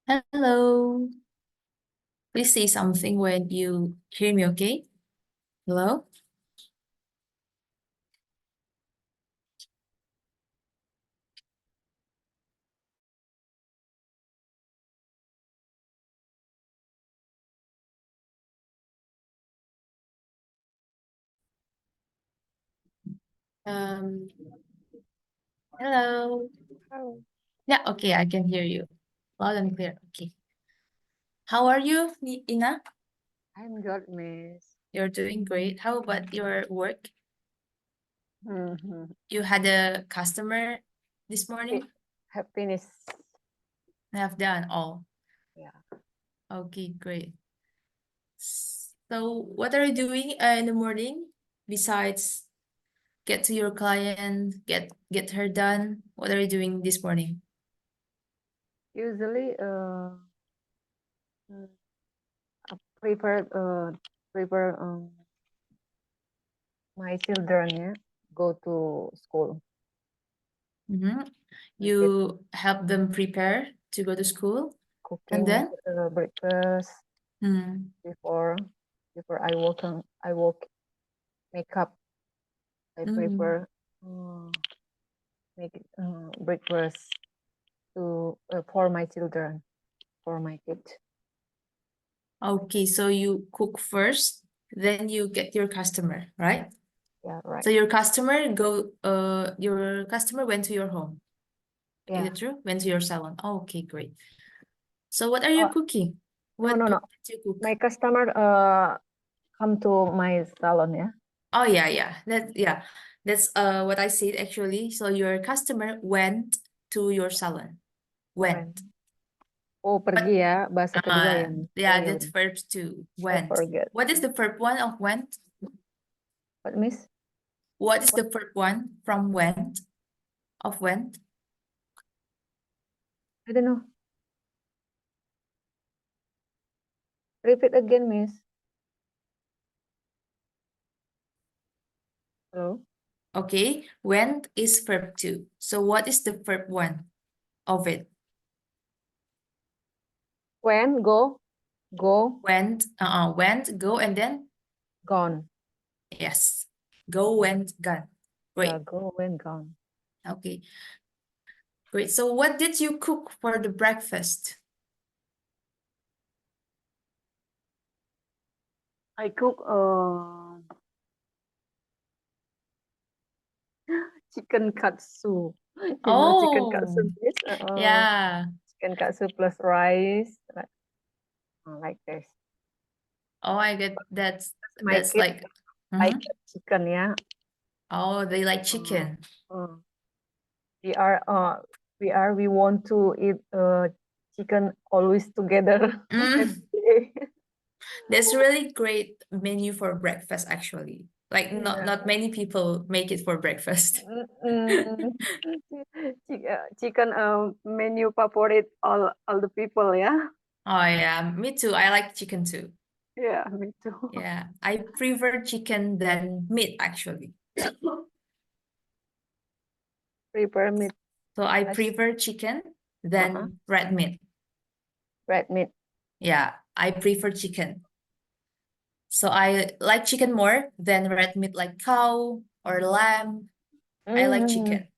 Hello. Please say something when you hear me, okay? Hello? Um, hello. Oh, Yeah, okay, I can hear you. Loud and clear. Okay. How are you, Ina? I'm good, Miss. You're doing great. How about your work? Mm-hmm. You had a customer this morning? Have finished. I have done all. Yeah. Okay, great. So, what are you doing in the morning besides get to your client, get her done? What are you doing this morning? Usually, mm, I prepare my children, yeah, go to school. Mm-hmm. Make it You help them prepare to go to school, and cooking, make then it breakfast mm, before I work makeup. I mm. prepare make it, breakfast to for my children, for my kids. Okay, so you cook first, then you get your customer, right? Yeah, right. So your customer went to your home. Is Yeah. it true? Went to your salon. Okay, great. So what are you Oh, cooking? no, no, no. What did you cook? My customer come to my salon, yeah. Oh yeah. That's what I said actually. So your customer went to your salon. When? Went. Oh, pergi But ya, bahasa kedua ya. Oh yeah, ya that's udah. verbs too. I Went. forget. What is the verb one of went? What, Miss? What is What? the verb one from went? Of went? I don't know. Repeat again, Miss. Hello? Okay, went is verb two. So what is the verb one of it? When, go, Went, go, and then gone. yes. Go, went, gone. Yeah, Great. go, when, gone. Okay, great. So what did you cook for the breakfast? I cook chicken katsu. You know chicken katsu, Oh, Miss? yeah. Chicken katsu plus rice, like this. Oh, I get My that's kid like like mhm. chicken, yeah. Oh, they like Uh, chicken. uh, we are we want to eat chicken always together every Mm, day. that's really great menu for breakfast actually. Like not Yeah. not many people make it for breakfast. Mm, chicken menu favorite all the people, yeah. Oh yeah, me too. I like chicken too. Yeah, me too. Yeah, I prefer chicken than meat actually. Prepare meat. So I Yes. prefer chicken Uh-huh. than red meat. Red meat. Yeah, I prefer chicken. So I like chicken more than red meat like cow or lamb. I like Mm-hmm. chicken.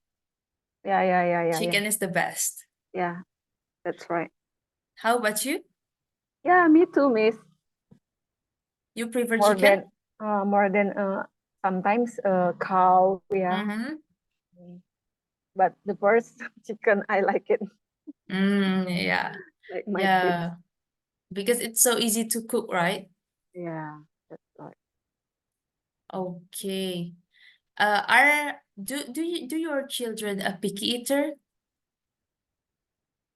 Yeah. Chicken is the best. Yeah, that's right. How about you? Yeah, me too, Miss. You prefer More chicken? than more than sometimes cow, yeah. Mm-hmm. But the first chicken, I like it. Yeah. Like my kids. Yeah. Because it's so easy to cook, right? Yeah, that's right. Okay. Are do your children a picky eater?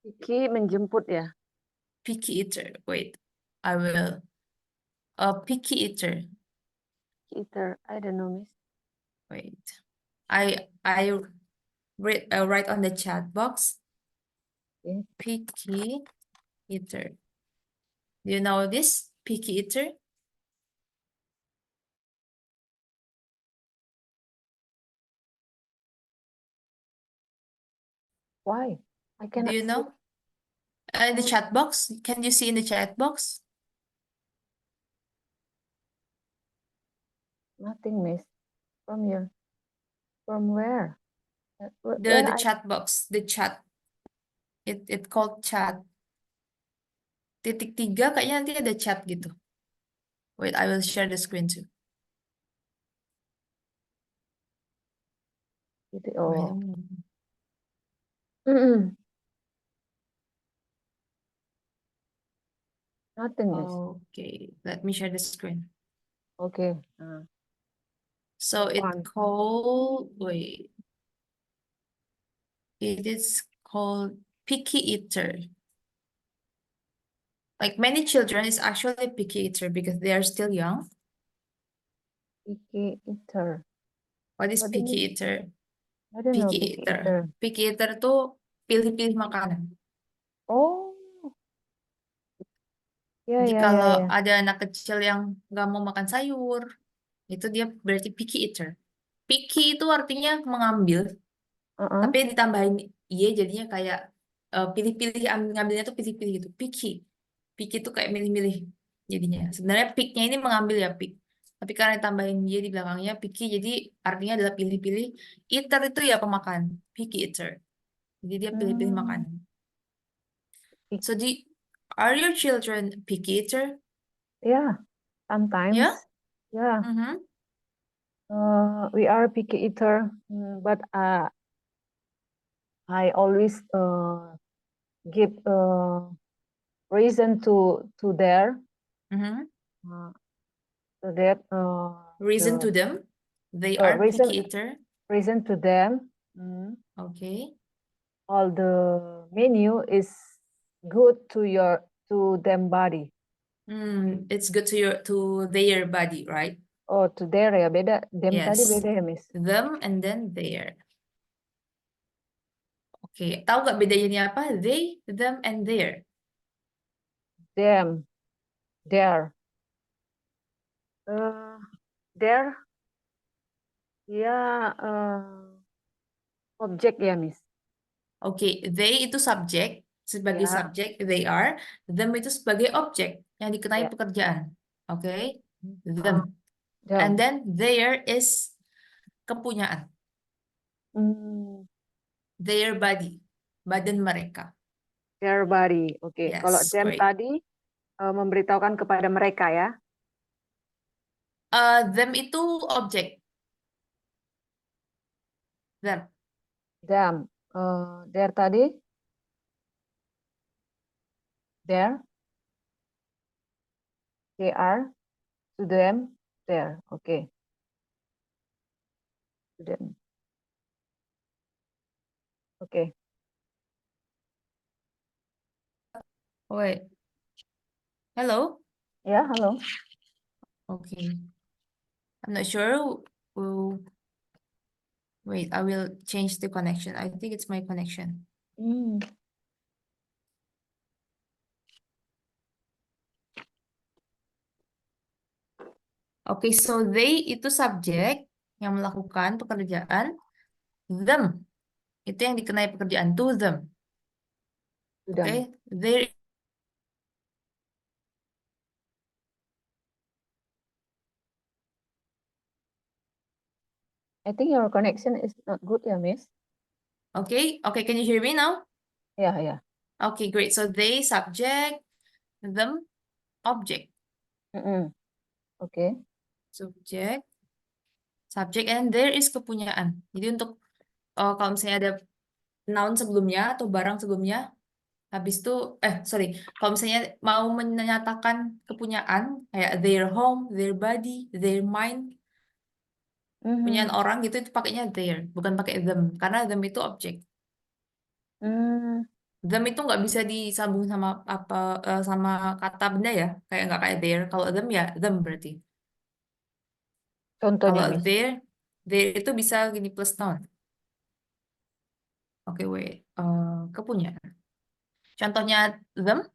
Kiki menjemput ya. Picky eater. Wait, I will. A picky eater. Eater, I don't know, Miss. Wait. I write on the chat box. Yeah. Picky eater. Do you know this? Picky eater? Why? I Do cannot you see. know? In the chat box, can you see in the chat box? Nothing, Miss. From your, from where? The Where the I, chat box, the chat. It called chat. Titik 3 kayaknya nanti ada chat gitu. Wait, I will share the screen too. Gitu, Wait a oh. minute. Mm-mm. Nothing, Miss. Okay, let me share the screen. Okay. So it One. called, wait, it is called picky eater. Like many children is actually picky eater because they are still young. Picky eater. What is What do you picky mean? eater? I don't know Picky picky eater. eater. Picky eater tuh pilih-pilih makanan. Oh, ya Jadi ya ya kalau ya. ada anak kecil yang nggak mau makan sayur, itu dia berarti picky eater. Picky itu artinya mengambil, Uh-uh. tapi ditambahin iya jadinya kayak pilih-pilih, ngambilnya tuh pilih-pilih gitu. Picky. Picky itu kayak milih-milih jadinya. Sebenarnya picknya ini mengambil ya pick. Tapi karena ditambahin dia di belakangnya picky, jadi artinya adalah pilih-pilih. Eater itu ya pemakan. Picky eater. Jadi dia pilih-pilih Hmm, makanan. pick- So are your children picky eater? yeah, sometimes. Yeah? Yeah. Mm-hmm. We are picky eater, but I always give reason to their Mm-hmm. uh, to that Reason the to them. They are reason picky eater. reason to them. Okay. All the menu is good to them body. It's good to their body, right? Oh, to their ya beda. Them tadi Yes. beda ya, Miss. Them and then their. Oke, tahu nggak bedanya ini apa? They, them, and their. Them, their. Uh, their ya objek ya, Miss. Oke, they itu subjek, sebagai Ya, subjek, they are. Them itu sebagai objek yang dikenai ya. pekerjaan. Oke, Uh, them. And them. then their is kepunyaan. Hmm, Their body, badan mereka. their body. Oke, kalau Yes, them great. tadi memberitahukan kepada mereka ya. Them itu objek. Them. Them. Their tadi. There. They are. To them. There. Oke. To them. Oke. Wait. Hello? Ya, halo. Okay. I'm not sure. Wait, I will change the connection. I think it's my connection. Hmm. Oke, so they itu subjek yang melakukan pekerjaan. Them itu yang dikenai pekerjaan. To them. To Oke, them. they. I think your connection is not good ya, Miss. Okay, can you hear me now? Ya, ya. Okay, great. So they subject, them object. Oke. Subjek, subject, and there is kepunyaan. Jadi untuk kalau misalnya ada noun sebelumnya atau barang sebelumnya, habis itu, sorry, kalau misalnya mau menyatakan kepunyaan, kayak their home, their body, their mind, kepunyaan orang gitu, itu pakainya their, bukan pakai them, karena them itu objek. Them itu nggak bisa disambung sama apa sama kata benda ya, kayak nggak kayak their. Kalau them ya them berarti. Contohnya, Kalau Miss. their itu bisa gini plus noun. Oke, wait, kepunyaan. Contohnya them.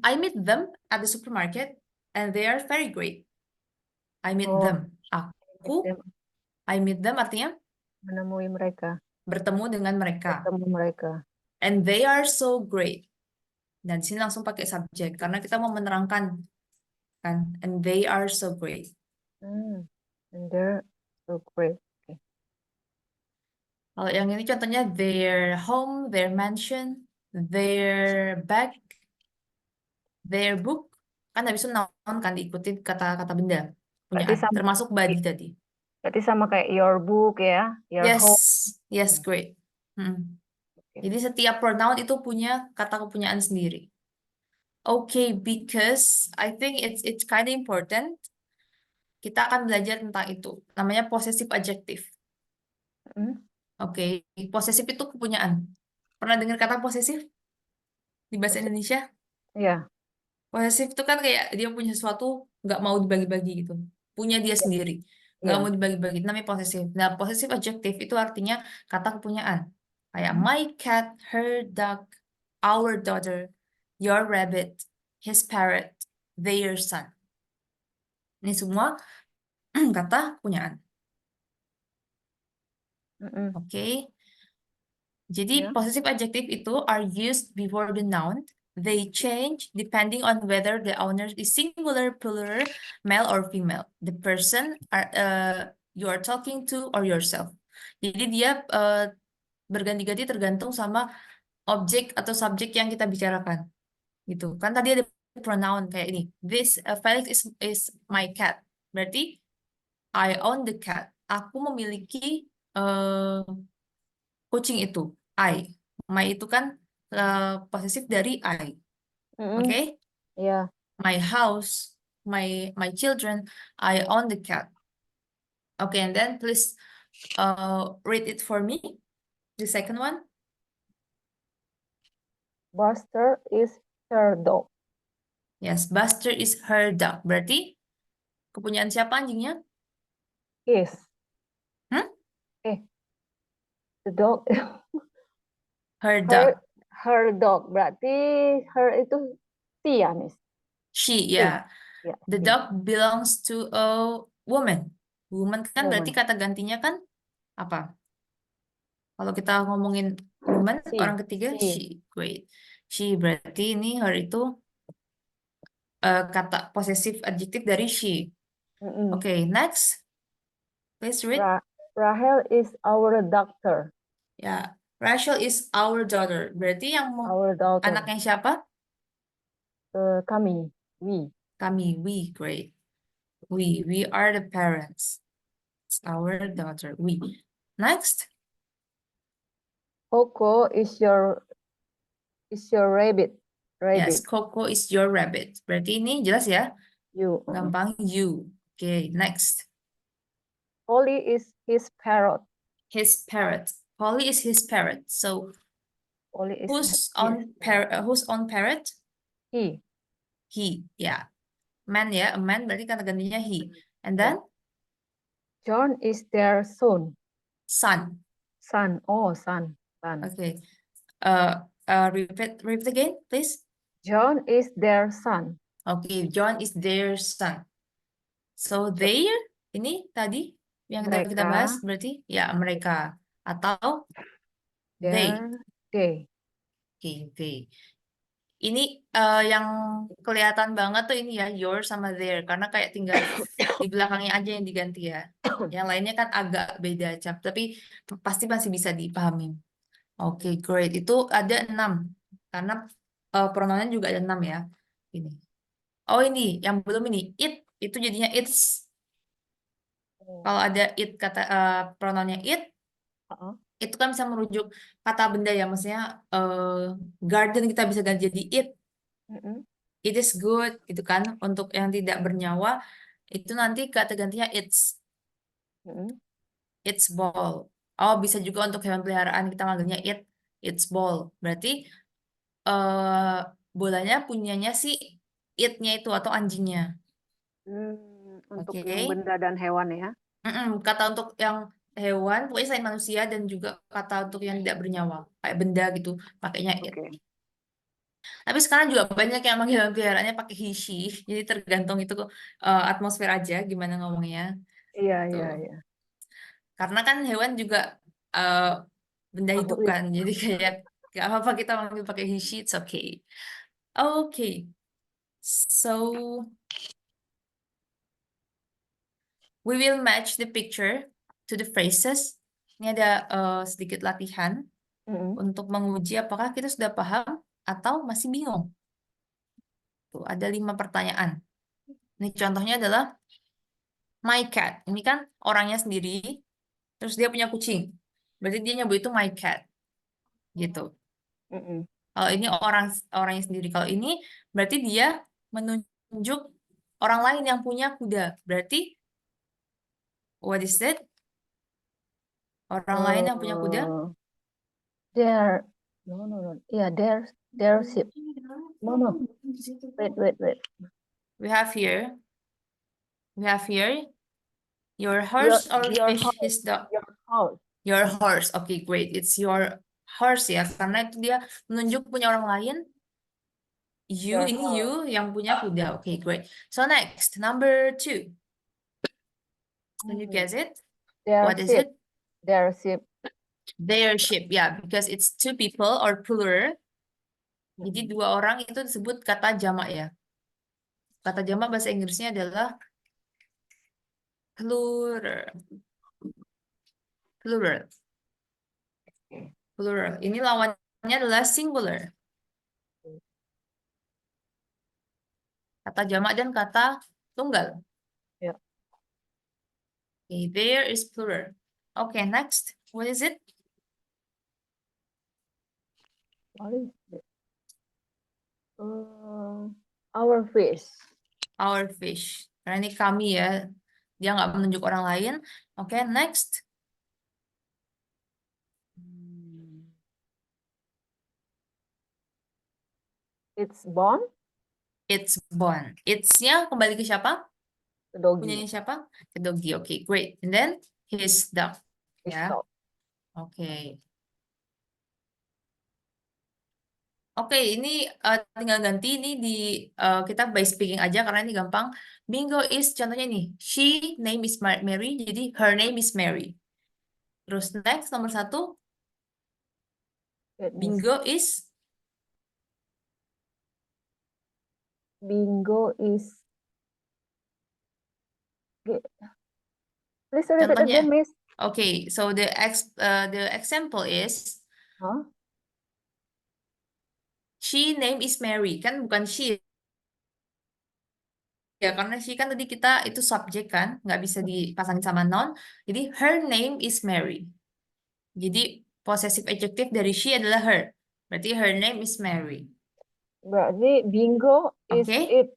I meet them at the supermarket and they are very great. I meet Oh, them. Aku, I meet them artinya menemui mereka. bertemu dengan mereka. Bertemu mereka. And they are so great. Dan di sini langsung pakai subjek karena kita mau menerangkan kan. And they are so great. Hmm. And they're so great. Okay. Kalau yang ini contohnya their home, their mansion, their bag, their book. Kan habis itu noun kan diikuti kata-kata benda Berarti punyaan. sama Termasuk body tadi. berarti sama kayak your book ya, your Yes, home. yes, great. Hmm. Oke. Jadi setiap pronoun itu punya kata kepunyaan sendiri. Okay, because I think it's kind of important. Kita akan belajar tentang itu. Namanya possessive adjective. Hmm. Oke, posesif itu kepunyaan. Pernah dengar kata posesif di bahasa Posesif. Indonesia? Ya, Posesif itu kan kayak dia punya sesuatu nggak mau dibagi-bagi gitu. Punya dia ya, sendiri. Nggak mau ya. dibagi-bagi. Itu namanya posesif. Nah, posesif adjective itu artinya kata kepunyaan. Kayak Hmm. my cat, her dog, our daughter, your rabbit, his parrot, their son. Ini semua kata kepunyaan. Mm-mm. Oke. Jadi Ya. possessive adjective itu are used before the noun. They change depending on whether the owner is singular, plural, male or female. The person you are talking to or yourself. Jadi dia berganti-ganti tergantung sama objek atau subjek yang kita bicarakan. Gitu. Kan tadi ada pronoun kayak ini. This Felix is my cat. Berarti I own the cat. Aku memiliki eh, kucing itu. I. My itu kan posesif dari I. Mm-mm. Oke? Ya. My house, my children, I own the cat. Okay, and then please read it for me. The second one. Buster is her dog. Yes, Buster is her dog. Berarti kepunyaan siapa anjingnya? His. Hmm? Eh, the dog. Her Her dog. her dog. Berarti her itu si ya, Miss. She, Si. ya. Ya, The si. dog belongs to a woman. Woman kan berarti Woman. kata gantinya kan apa? Kalau kita ngomongin woman, Si. orang ketiga, she. Si. Great. She berarti ini her itu kata posesif adjektif dari she. Mm-mm. Oke, next. Please read. Rahel is our doctor. Ya, Rachel is our daughter. Berarti yang Our daughter. anaknya siapa? Kami. We. Kami. We. Great. We are the parents. It's our daughter. We. Next. Coco is your rabbit. Yes, Rabbit. Coco is your rabbit. Berarti ini jelas ya. You. Gampang you. Oke, next. Polly is his parrot. His parrot. Polly is his parrot. So Polly is who's his on parrot. who's on parrot? He. He. Ya. Man ya. A man berarti kata gantinya he. And Ya. then John is their son. son. Son. Oh, son. Son. Okay. Repeat again, please. John is their son. Okay, John is their son. So Jo- their ini tadi yang kita mereka. bahas berarti ya mereka atau they. Their. They. Okay, they. Ini yang kelihatan banget tuh ini ya your sama their karena kayak tinggal di belakangnya aja yang diganti ya. Yang lainnya kan agak beda cap, tapi pasti masih bisa dipahami. Oke, great. Itu ada 6 karena pronounnya juga ada 6 ya. Ini. Oh ini, yang belum ini. It, itu jadinya it's. Oh. Kalau ada it, kata pronounnya it, Uh-uh. itu kan bisa merujuk kata benda ya. Maksudnya garden kita bisa ganti jadi it. Mm-mm. It is good, gitu kan. Untuk yang tidak bernyawa, itu nanti kata gantinya Mm-mm. it's ball. Oh, bisa juga untuk hewan peliharaan kita manggilnya it's ball. Berarti eh bolanya punyanya si it-nya itu atau anjingnya. Untuk Oke. yang benda dan hewan ya. Kata untuk yang hewan, pokoknya selain manusia dan juga kata untuk yang tidak bernyawa, kayak benda gitu, pakainya it. Oke. Tapi sekarang juga banyak yang manggil hewan peliharaannya pakai he, she. Jadi tergantung itu atmosfer aja gimana ngomongnya. Iya, Tuh. iya, iya. Karena kan hewan juga eh, benda Oh, hidup kan. Jadi kayak gak apa-apa kita manggil pakai he, she, it's okay. Okay, so we will match the picture to the phrases. Ini ada sedikit latihan untuk menguji apakah kita sudah paham atau masih bingung. Tuh, ada 5 pertanyaan. Ini contohnya adalah my cat. Ini kan orangnya sendiri, terus dia punya kucing. Berarti dia nyebut itu my cat, gitu. Kalau ini orangnya sendiri. Kalau ini berarti dia menunjuk orang lain yang punya kuda. Berarti what is that? Orang lain yang punya kuda? Their no. Yeah, their ship. No. Wait. We have here your horse or Your fish house. is the Your house. your horse. Okay, great. It's your horse ya, karena itu dia menunjuk punya orang lain. You Your ini house. you yang punya kuda. Okay, great. So next, number 2. Can you guess it? Their What is ship. it? Their ship. Their ship, yeah, because it's 2 people or plural. Jadi 2 orang itu disebut kata jamak ya. Kata jamak bahasa Inggrisnya adalah plural. Plural. Plural. Ini lawannya adalah singular. Kata jamak dan kata tunggal. Yeah. Okay, there is plural. Okay, next. What is it? What is it? Our fish. Our fish. Karena ini kami ya. Dia nggak menunjuk orang lain. Oke, next. It's Bon. It's Bon. It's-nya kembali ke siapa? The doggy. Punyanya siapa? Ke doggy. Oke, great. And then his dog. His Ya. dog. Oke. Oke, ini tinggal ganti ini di kita by speaking aja karena ini gampang. Bingo is contohnya nih. She name is Mary, jadi her name is Mary. Terus next nomor 1, Let me see. bingo is Bingo is. Please repeat contohnya. again, Miss. Okay, so the example is Huh? she name is Mary, kan bukan she ya, karena she kan tadi kita itu subjek kan, nggak bisa dipasangin sama noun. Jadi her name is Mary. Jadi possessive adjective dari she adalah her. Berarti her name is Mary. Berarti bingo is Oke. it.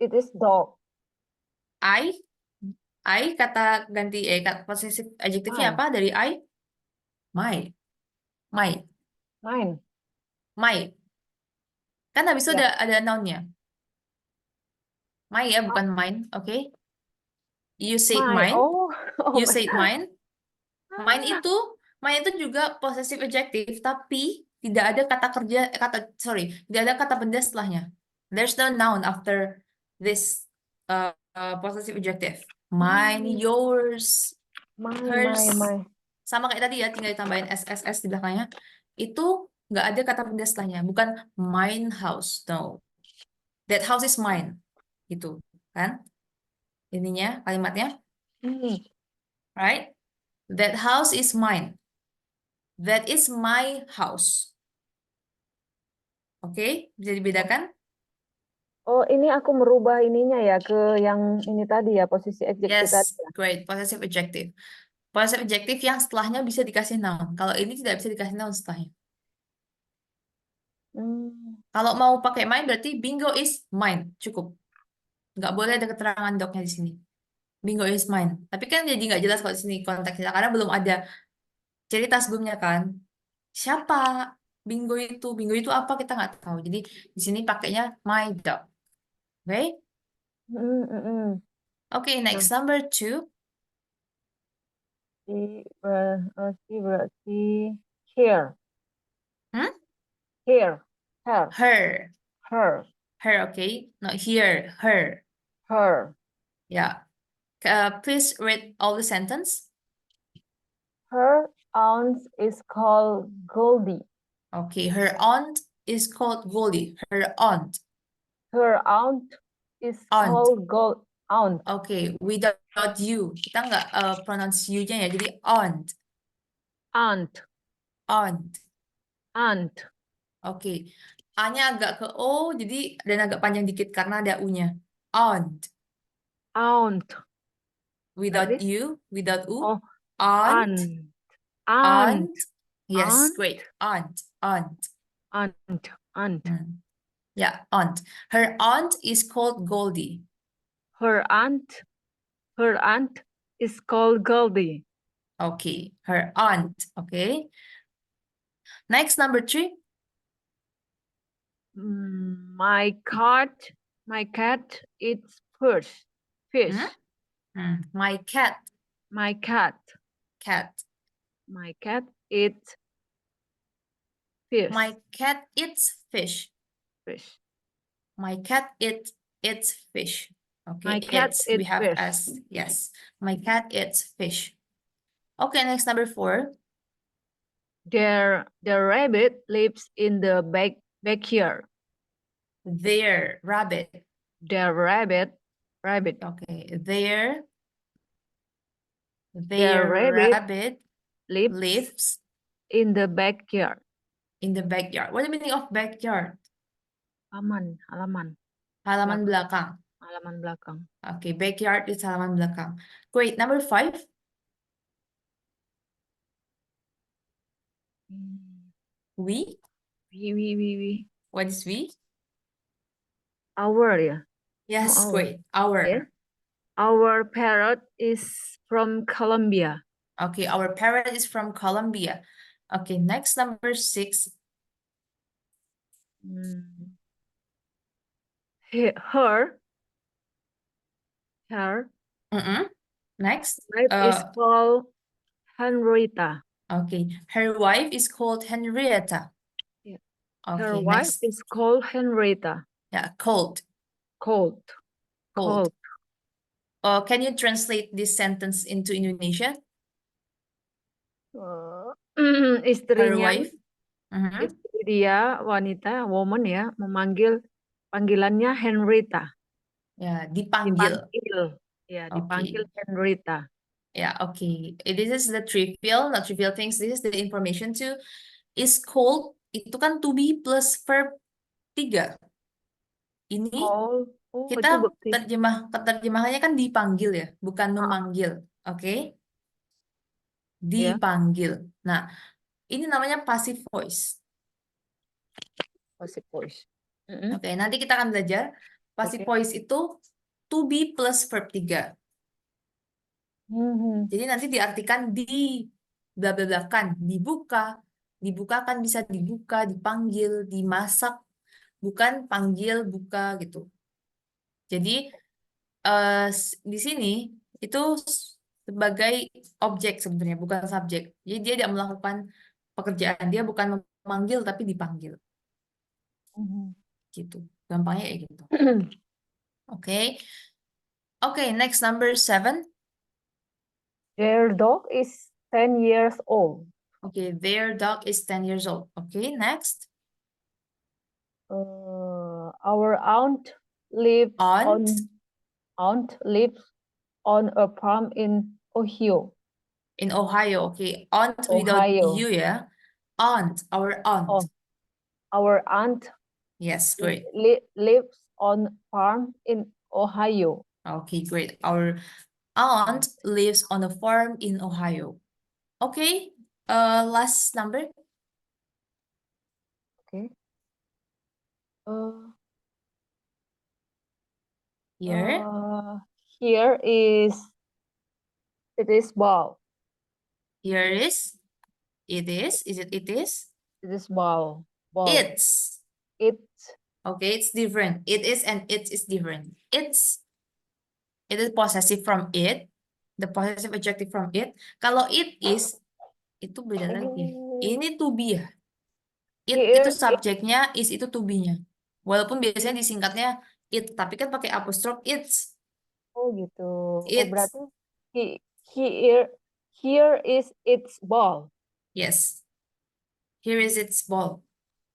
It is dog. I kata ganti possessive adjective-nya Mine. apa dari I? My. Kan habis itu Ya. ada noun-nya. My ya, bukan mine. Oke. You said Mine. mine. Oh You my said God. mine. Mine itu juga possessive adjective, tapi tidak ada kata kerja, tidak ada kata benda setelahnya. There's no noun after this possessive adjective. Mine, yours, My. hers. Sama kayak tadi ya, tinggal ditambahin SSS di belakangnya. Itu nggak ada kata benda setelahnya. Bukan mine house, no. That house is mine. Gitu, kan? Ininya, kalimatnya. Right? That house is mine. That is my house. Oke, bisa dibedakan? Oh, ini aku merubah ininya ya ke yang ini tadi ya, posisi adjektif tadi Yes, ya. great. Possessive adjective. Possessive adjective yang setelahnya bisa dikasih noun. Kalau ini tidak bisa dikasih noun setelahnya. Kalau mau pakai mine berarti bingo is mine. Cukup. Nggak boleh ada keterangan dognya di sini. Bingo is mine. Tapi kan jadi nggak jelas kalau di sini konteksnya. Karena belum ada cerita sebelumnya kan. Siapa bingo itu? Bingo itu apa? Kita nggak tahu. Jadi di sini pakainya my dog. Oke? Oke, next number 2. Berarti here. Here. Her. Her. Her, okay? Not here. Her. Her. Yeah. Please read all the sentence. Her aunt is called Goldie. Okay, her aunt is called Goldie. Her aunt. Her aunt is Aunt. called aunt. Okay, without you. Kita nggak pronounce you-nya ya. Jadi aunt. Aunt. Aunt. Aunt. Oke. A-nya agak ke O, jadi dan agak panjang dikit karena ada U-nya. Aunt. Aunt. Like Without this? U, without U. Oh, Aunt. aunt. Aunt. Aunt. Yes, Aunt. great. Aunt. Aunt. Aunt. Aunt. Yeah, aunt. Her aunt is called Goldie. Her aunt is called Goldie. Okay, her aunt. Okay. Next, number 3. My cat eats fish. Fish. My cat. My cat. Cat. My cat eats fish. My cat eats fish. Fish. My cat eats fish. Okay, My cat eats. We eats have fish. S. Yes. My cat eats fish. Okay, next, number 4. The rabbit lives in the backyard. Their rabbit. The rabbit. Okay, their rabbit rabbit lives in the backyard. in the backyard. What is the meaning of backyard? Halaman. Halaman belakang. Halaman belakang. Okay, backyard is halaman belakang. Great. Number 5. We. We. What is we? Our, ya. Yes, our. great. Our. Yes. Our parrot is from Colombia. Okay, our parrot is from Colombia. Okay, next, number 6. Her Next. wife is called Henrietta. Okay, her wife is called Henrietta. Yeah. Okay, Her wife next. is called Henrietta. Yeah, cold. Cold. Can you translate this sentence into Indonesian? Her Istrinya, wife. istri dia wanita, woman ya, panggilannya Henrietta. Ya, dipanggil. Ya, dipanggil Henrietta. Yeah, okay. This is the trivial, not trivial things. This is the information too. Is called, itu kan to be plus verb 3. Ini kita terjemahannya kan dipanggil ya, bukan memanggil. Oke? Dipanggil. Nah, ini namanya passive voice. Passive voice. Oke, nanti kita akan belajar passive voice itu to be plus verb 3. Jadi nanti diartikan di bla bla bla kan, dibuka, dibukakan bisa dibuka, dipanggil, dimasak, bukan panggil, buka gitu. Jadi di sini itu sebagai objek sebenarnya, bukan subjek. Jadi dia tidak melakukan pekerjaan, dia bukan memanggil tapi dipanggil. Gitu. Gampangnya kayak gitu. Oke. Oke, next, number 7. Their dog is 10 years old. Okay, their dog is 10 years old. Okay, next. Our aunt lives on a farm in Ohio. In Ohio, okay. Aunt without you, yeah. Aunt, our aunt. Oh, our aunt. Yes, great. Lives on farm in Ohio. Okay, great. Our aunt lives on a farm in Ohio. Okay, last number. Okay. Here. Here is ball. Here is. It is. Is it? It is. It is ball. It's. It's. Okay, it's different. It is and it is different. It's. It is possessive from it. The possessive adjective from it. Kalau it is, itu beda lagi. Ini to be ya. It itu subjeknya, is itu to be-nya. Walaupun biasanya disingkatnya it, tapi kan pakai apostrof it's. Oh gitu. It's. Oh berarti Here is its ball. Yes. Here is its ball.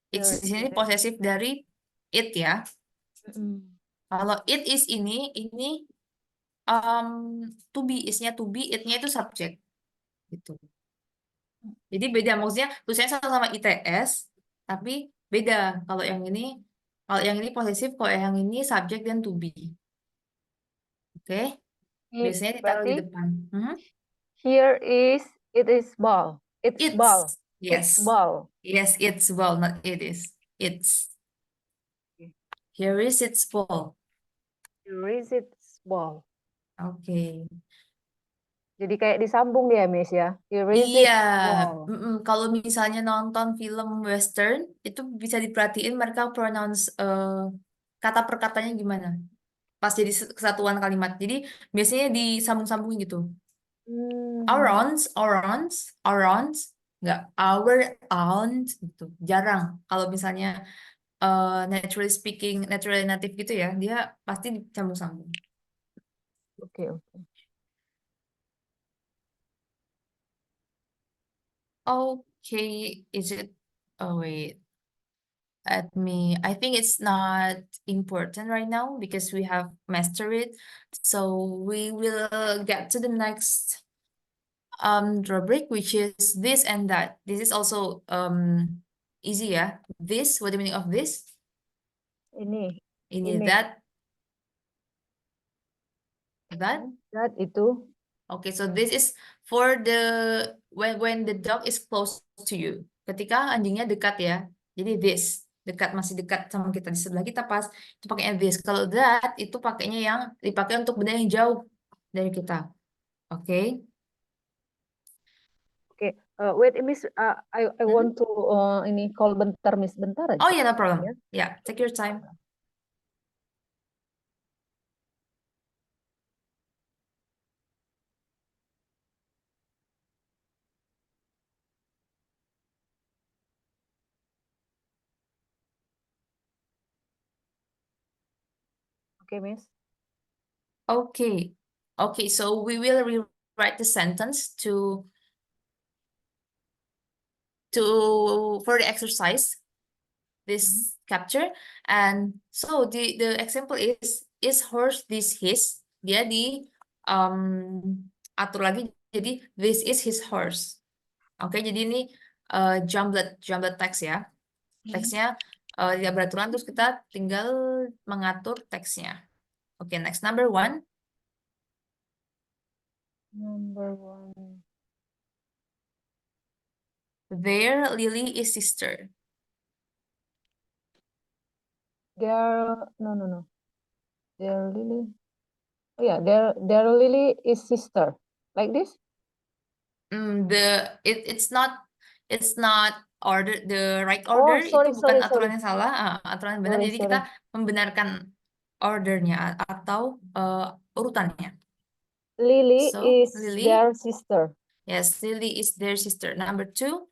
It's Here di sini is- posesif dari it ya. Mm. Kalau it is ini to be, isnya to be, itnya itu subjek gitu. Jadi beda, maksudnya tulisannya sama-sama ITS, tapi beda. Kalau yang ini posesif, kalau yang ini subjek dan to be. Oke, biasanya ditaruh di Berarti depan. Mhm. here is it is ball. It's ball. It's, It's yes, ball. yes, it's ball, not it is. It's. Okay. Here is its ball. Here is its ball. Oke. Jadi kayak disambung dia, Miss ya. Here is Iya, its ball. kalau misalnya nonton film western, itu bisa diperhatiin mereka pronounce kata per katanya gimana. Pas jadi kesatuan kalimat. Jadi biasanya disambung-sambung gitu. Ourons, ourons, ourons, nggak our aunt gitu. Jarang. Kalau misalnya naturally speaking, naturally native gitu ya, dia pasti disambung-sambung. Oke, oke. Okay, is it? Oh wait. I think it's not important right now because we have mastered it. So we will get to the next rubric, which is this and that. This is also easy ya. This, what the meaning of this? Ini Ini that. that itu. Okay, so this is for the when the dog is close to you. Ketika anjingnya dekat ya. Jadi this dekat, masih dekat sama kita, di sebelah kita pas itu pakainya this. Kalau that itu pakainya yang dipakai untuk benda yang jauh dari kita. Oke. Oke, wait, Miss, I want to ini call bentar, Miss, bentar aja. Oh yeah, no problem. Ya. Yeah, take your time. Oke, Miss. Okay. Okay, so we will rewrite the sentence for the exercise, this capture. And so the example is horse this his. Dia di atur lagi jadi this is his horse. Oke, jadi ini jumbled text ya. Teksnya tidak beraturan, terus kita tinggal mengatur teksnya. Oke, next number one. Number one. Their Lily is sister. No. Their Lily. Oh yeah, their Lily is sister. Like this? It's not order the right order. Oh, sorry, Itu bukan sorry. aturan yang salah, aturan yang benar. Jadi kita membenarkan ordernya atau urutannya. Lily So is Lily, their sister. yes, Lily is their sister. Number two.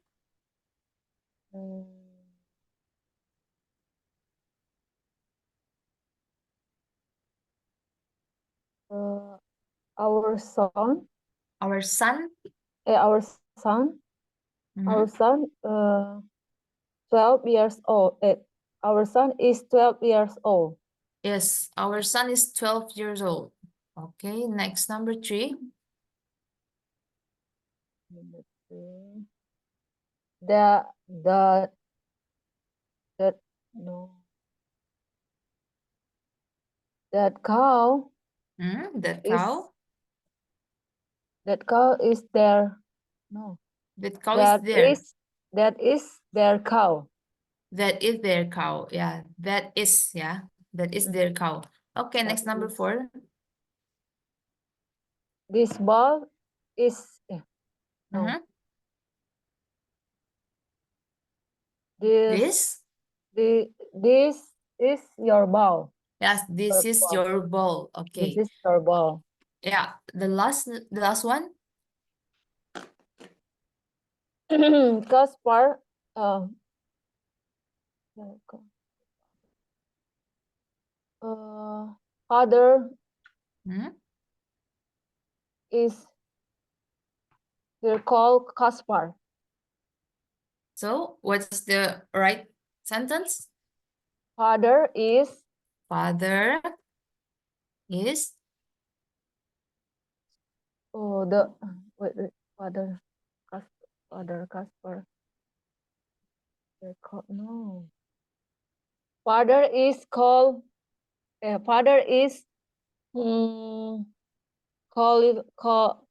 Our son. Our son. Our son. Mhm. Our son 12 years old. Our son is 12 years old. Yes, our son is 12 years old. Okay, next number three. That no. That cow. That cow. That cow is their. No. That cow is there. That is their cow. That is their cow. Yeah, that is, yeah. That is their cow. Okay, next number four. This ball is no. This? This is your ball. Yes, this is your ball. Okay. This is your ball. Yeah, the last one. Caspar father is Here called Caspar. So, what's the right sentence? Father is Father is the wait, father Caspar. No. Father is called. Father is call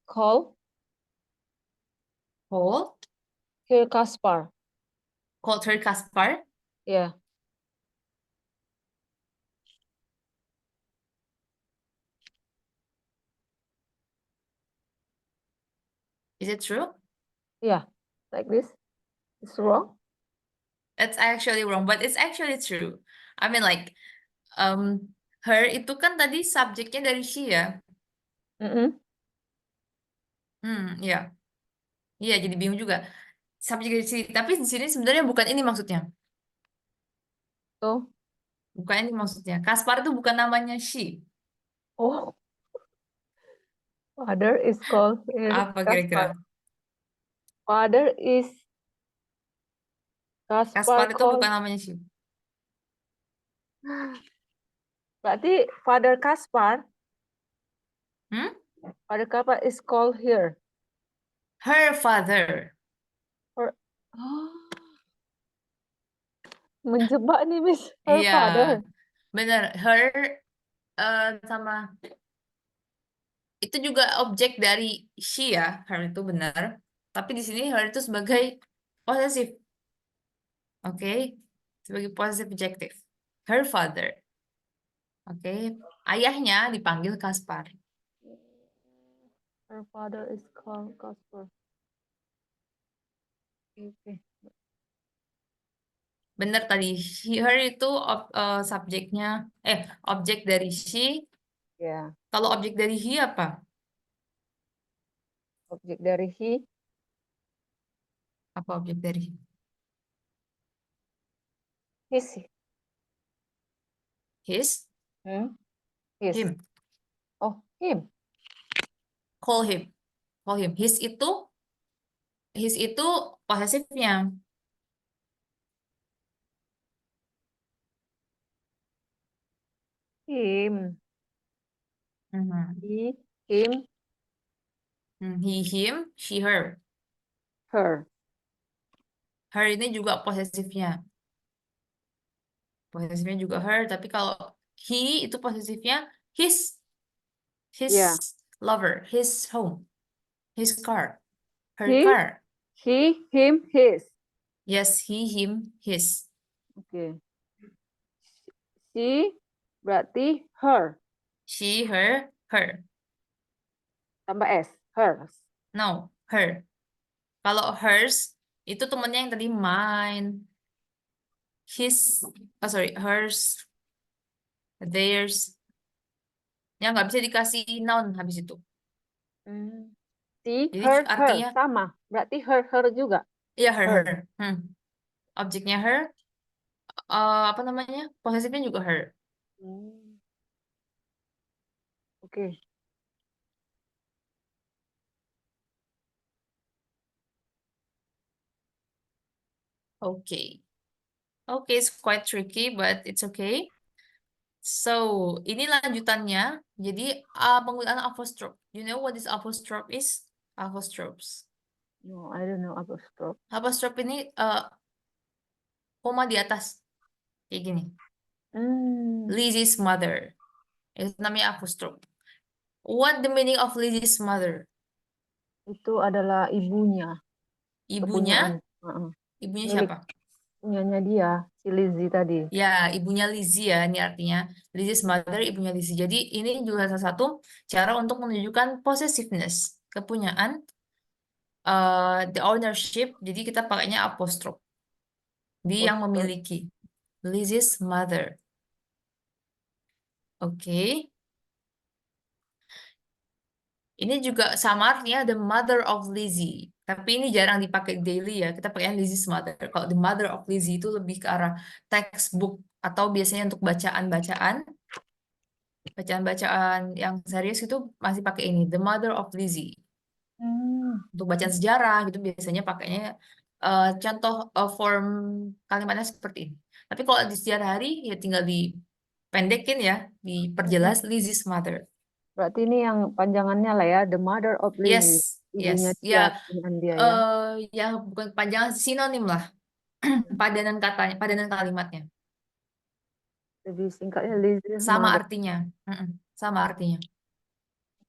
called here Caspar. called her Caspar. Yeah. Is it true? Yeah. Like this. It's wrong. It's actually wrong, but it's actually true. I mean like her itu kan tadi subjeknya dari she ya. Mm-mm. Ya. Iya, jadi bingung juga. Subjek dari she, tapi di sini sebenarnya bukan ini maksudnya. So, Bukan ini maksudnya. Kaspar itu bukan namanya she. oh, father is called here Apa kira-kira? Caspar. Father is Kaspar Caspar itu bukan called. namanya she. Berarti Father Caspar. Hmm? Father Caspar is called here. Her father. Or, oh, menjebak nih Miss. Her Iya, father. bener. Her sama itu juga objek dari she ya. Her itu benar. Tapi di sini her itu sebagai possessive. Oke, sebagai possessive adjective. Her father. Oke, ayahnya dipanggil Kaspar. Her father is called Caspar. Okay. Bener tadi, her itu subjeknya, objek dari she. Ya. Kalau objek dari he apa? Objek dari he. Apa objek dari he? His. His, Hmm? His. him, Oh, him. call him, call him. His itu posesifnya. Him. Mhm. He, him, He, him, she, her. her. Her ini juga posesifnya. Posesifnya juga her, tapi kalau he itu posesifnya his Ya. lover, his home, his car, her He, car. him, his. Yes, he, him, his. Oke. She berarti her. She, her, her. Tambah S. Hers. No, her. Kalau hers itu temennya yang tadi mine, his, oh sorry, hers, theirs. Yang nggak bisa dikasih noun habis itu. Hmm. She, Jadi her. artinya, Sama. Berarti her juga. ya her, Her. her. Objeknya her, apa namanya? Posesifnya juga her. Hmm. Oke. Okay. Okay, it's quite tricky, but it's okay. So, ini lanjutannya. Jadi, penggunaan apostrophe. You know what this apostrophe is? Apostrophes. No, I don't know apostrophe. Apostrophe ini koma di atas. Kayak gini. Hmm. Lizzie's mother. Itu namanya apostrophe. What the meaning of Lizzie's mother? Itu adalah ibunya. Ibunya? Kepunyaan. Ibunya Milik siapa? punyanya dia. Si Lizzie tadi. Ya, ibunya Lizzie ya, ini artinya Lizzie's mother, ibunya Lizzie. Jadi ini juga salah satu cara untuk menunjukkan possessiveness, kepunyaan, the ownership. Jadi kita pakainya apostrophe, dia yang Apostrophe. memiliki. Lizzie's mother. Oke. Ini juga sama artinya the mother of Lizzie. Tapi ini jarang dipakai daily ya. Kita pakai Lizzie's mother. Kalau the mother of Lizzie itu lebih ke arah textbook atau biasanya untuk bacaan-bacaan. Bacaan-bacaan yang serius itu masih pakai ini, The Mother of Lizzie. Hmm. Untuk bacaan sejarah gitu biasanya pakainya contoh form kalimatnya seperti ini. Tapi kalau di sehari-hari ya tinggal dipendekin ya, diperjelas Lizzie's mother. Berarti ini yang panjangannya lah ya, the mother of Lizzie, Yes, ibunya yes. dia, Ya, dengan dia ya. ya bukan kepanjangan sinonim lah. Padanan katanya, padanan kalimatnya. Lebih singkatnya Lizzie's Sama mother. artinya. Sama artinya.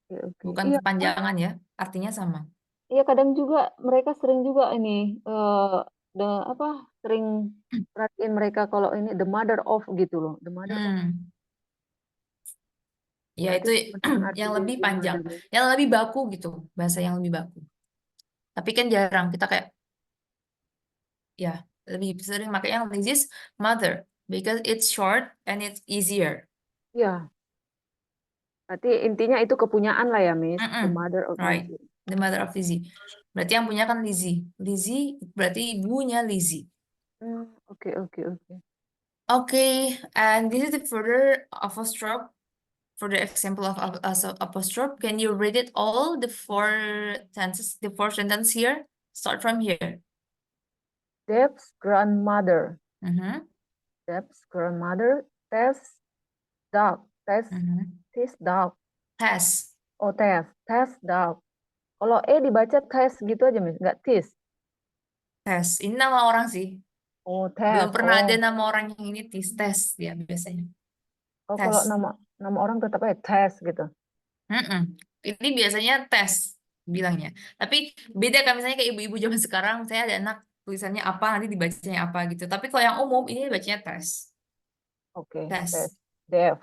Oke, oke. Bukan Iya, kepanjangan ya, artinya sama. iya kadang juga mereka sering juga ini the apa sering perhatiin mereka kalau ini the mother of gitu loh, the mother of. Hmm, ya Berarti itu sama dengan arti yang lebih Lizzie's panjang, mother ya. yang lebih baku gitu, bahasa yang lebih baku. Tapi kan jarang kita kayak ya lebih sering pakai yang Lizzie's mother because it's short and it's easier. Iya, berarti intinya itu kepunyaan lah ya, Miss. The Mm-mm, mother of right, Lizzie. the mother of Lizzie. Berarti yang punya kan Lizzie. Lizzie berarti ibunya Lizzie. Oke, oke, oke. Okay, and this is the further apostrophe. For the example of apostrophe, can you read it all the four tenses, the four sentence here? Start from here. Deb's grandmother. Mhm, Deb's grandmother. Tess dog. Tess, mhm. Tess dog. Tess, Oh, Tess. Tess dog. Kalau dibaca Tess gitu aja, Miss. Nggak Tis. Tess. Ini nama orang sih. Oh, Belum Tess. pernah ada Oh. nama orang yang ini Tess ya biasanya. Oh, kalau Tess. nama nama orang tetap aja Tess gitu. Mm-mm. Ini biasanya Tess bilangnya. Tapi beda kan misalnya kayak ibu-ibu zaman sekarang, saya ada anak tulisannya apa nanti dibacanya apa gitu. Tapi kalau yang umum ini bacanya Tess. Oke, Tess. Tess. Dev.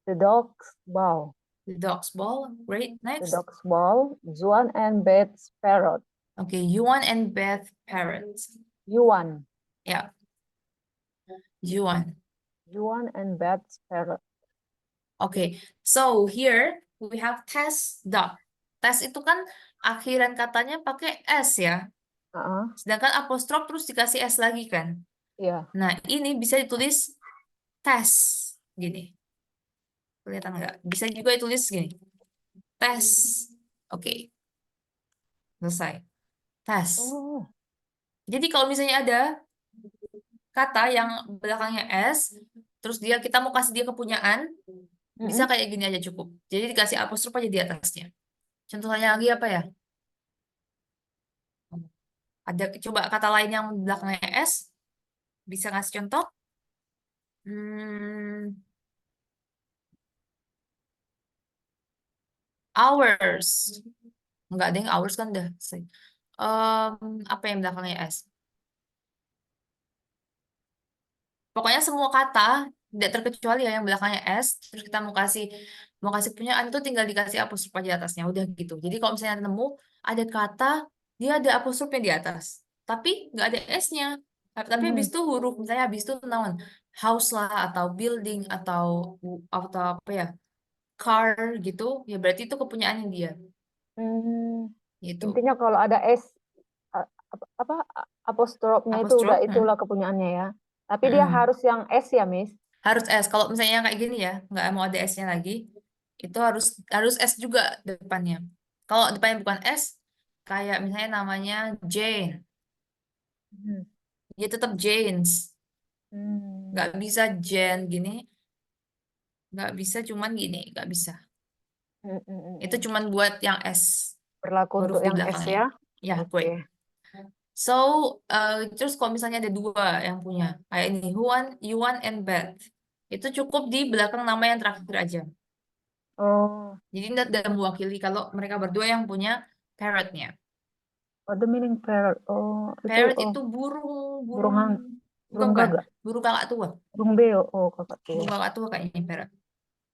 The dog's ball. The dog's ball. Great. The Next. dog's ball. Juan and Beth's parrot. Okay, Yuan and Beth parents. Yuan. Ya, Yuan. Juan and Beth's parrot. Okay, so here we have test dot. Tes itu kan akhiran katanya pakai S ya. Ah, Sedangkan apostrof terus dikasih S lagi kan. iya. Nah, ini bisa ditulis tes. Gini. Kelihatan nggak? Bisa juga ditulis gini. Tes. Oke, selesai. Tes. Oh. Jadi kalau misalnya ada kata yang belakangnya S, terus kita mau kasih dia kepunyaan, bisa Mm-mm. kayak gini aja cukup. Jadi dikasih apostrof aja di atasnya. Contohnya lagi apa ya? Ada coba kata lain yang belakangnya S, bisa ngasih contoh? Hmm, hours. Enggak deh, hours kan udah. Apa yang belakangnya S? Pokoknya semua kata tidak terkecuali ya yang belakangnya S, terus kita mau kasih punyaan itu tinggal dikasih apostrof aja di atasnya, udah gitu. Jadi kalau misalnya nemu ada kata dia ada apostrofnya di atas, tapi nggak ada S-nya. Tapi habis Mhm. itu huruf misalnya habis itu naon house lah atau building atau apa ya car gitu, ya berarti itu kepunyaannya dia Hmm, gitu. intinya kalau ada S apa apostrofnya itu udah Apostrof, itulah kepunyaannya ya. Tapi dia mm. harus yang S ya, Miss. Harus S. Kalau misalnya yang kayak gini ya, nggak mau ada S-nya lagi, itu harus harus S juga depannya. Kalau depannya bukan S, kayak misalnya namanya Jane, Mhm. dia tetap Janes. Hmm. Nggak bisa Jane gini, nggak bisa cuman gini, nggak bisa. Mm, mm, mm, Itu mm. cuman buat yang S, Berlaku huruf untuk di yang S belakangnya. ya. Ya, great. Oke. So, terus kalau misalnya ada dua yang punya, kayak ini, Huan, Yuan, and Beth. Itu cukup di belakang nama yang terakhir aja. Oh, Jadi tidak mewakili kalau mereka berdua yang punya parrotnya. what the meaning parrot? Oh, itu Parrot oh itu burung, burung burung, bukan burung bukan, gagak, burung kakak tua, burung beo. Oh, kakak tua. burung kakak tua kayaknya parrot,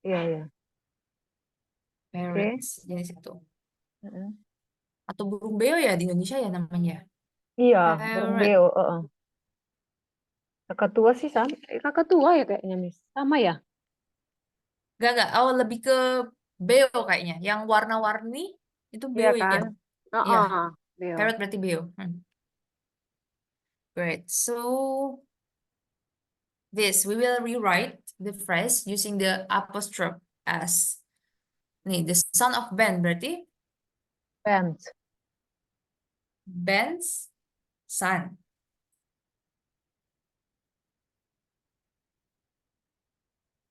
Iya, iya. Oke. parrots jenis itu. Mm-mm. Atau burung beo ya di Indonesia ya namanya. Iya, burung Parrot, beo. Kakak tua sih sama. Kakak tua ya kayaknya, Miss. Sama ya? gak, oh lebih ke beo kayaknya. Yang warna-warni itu Iya beo ya. kan? Iya, Beo. parrot berarti beo. Great. So this we will rewrite the phrase using the apostrophe s. Nih, the son of Ben berarti Ben's. Ben's son.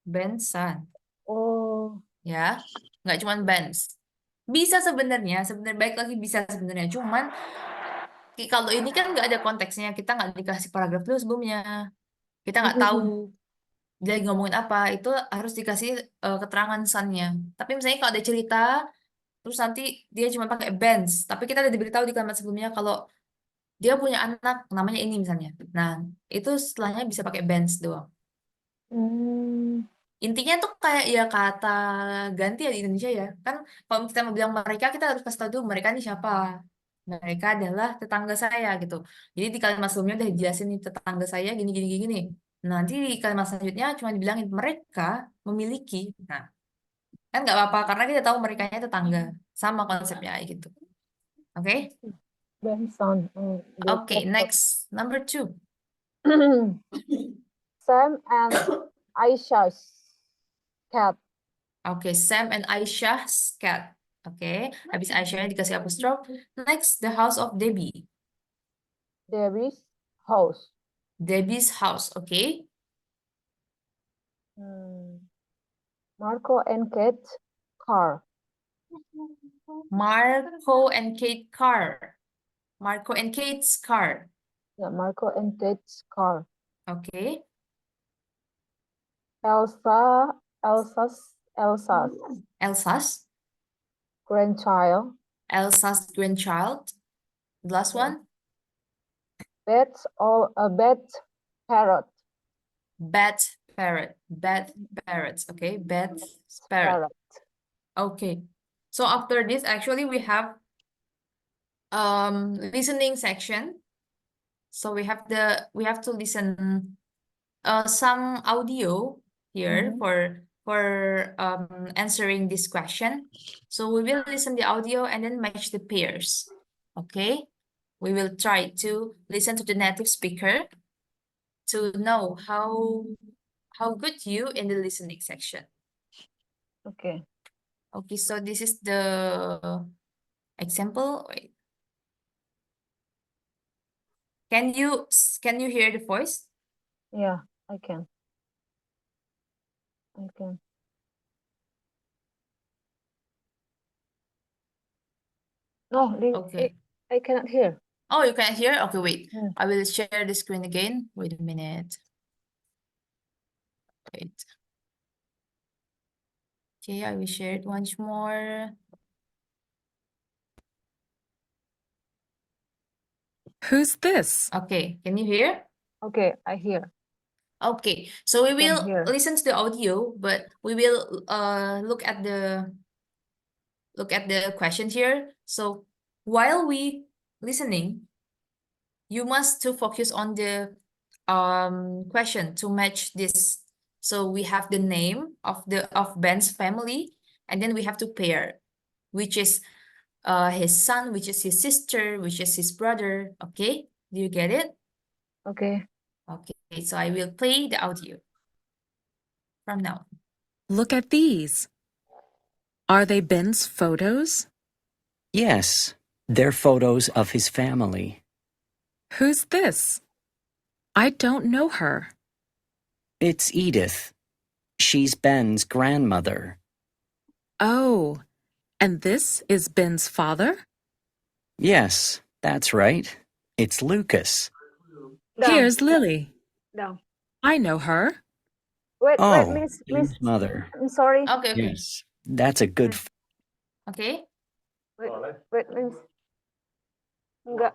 Ben's son. Oh. Ya, nggak cuma Ben's. Bisa sebenarnya baik lagi bisa sebenarnya. Cuman kalau ini kan nggak ada konteksnya, kita nggak dikasih paragraf dulu sebelumnya. Kita nggak tahu dia lagi ngomongin apa. Itu harus dikasih keterangan son-nya. Tapi misalnya kalau ada cerita, terus nanti dia cuma pakai Ben's, tapi kita udah diberitahu di kalimat sebelumnya kalau dia punya anak namanya ini misalnya. Nah, itu setelahnya bisa pakai Ben's doang. Hmm. Intinya tuh kayak ya kata ganti ya di Indonesia ya. Kan kalau kita mau bilang mereka, kita harus kasih tahu dulu mereka ini siapa. Mereka adalah tetangga saya gitu. Jadi di kalimat sebelumnya udah dijelasin nih tetangga saya gini gini gini. Gini. Nah, nanti di kalimat selanjutnya cuma dibilangin mereka memiliki. Nah, kan nggak apa-apa karena kita tahu mereka tetangga. Sama konsepnya kayak gitu. Oke? Ben's son. Dia Oke, next. Number 2. Sam and Aisha's cat. Oke, Sam and Aisyah's cat. Oke, habis Aisyahnya dikasih apostrof. Next, the house of Debbie. Debbie's house. Debbie's house. Oke. Marco and Kate's car. Marco and Kate car. Marco and Kate's car. Yeah, Marco and Kate's car. Oke. Elsa's Elsa's. grandchild. Elsa's grandchild. The last Yeah. one. Beth's parrot. Beth parrot. Beth parrots. Okay. Beth's parrot. Okay. So after this, actually, we have listening section. So we have to listen some audio here for answering this question. So we will listen the audio and then match the pairs. Okay? We will try to listen to the native speaker to know how good you in the listening section. Okay. Okay, so this is the example. Wait. Can you hear the voice? Yeah, I can. No, Okay. I cannot hear. Oh, you can't hear? Okay, wait. Hmm. I will share the screen again. Wait a minute. Wait. Okay, I will share it once more. Who's this? Okay, can you hear? Okay, I hear. Okay, so we will hear. listen to the audio, but we will look at the question here. So while we listening, you must to focus on the question to match this. So we have the name of Ben's family, and then we have to pair, which is his son, which is his sister, which is his brother. Okay, do you get it? Okay. Okay, so I will play the audio from now. Look at these. Are they Ben's photos? Yes, they're photos of his family. Who's this? I don't know her. It's Edith. She's Ben's grandmother. Oh, and this is Ben's father? Yes, that's right. It's Lucas. Here's Lily. Down. I know her. Wait, Oh, Miss, Ben's mother. I'm sorry. Okay, okay. Yes, that's a good. Okay. Wait, Miss. Enggak.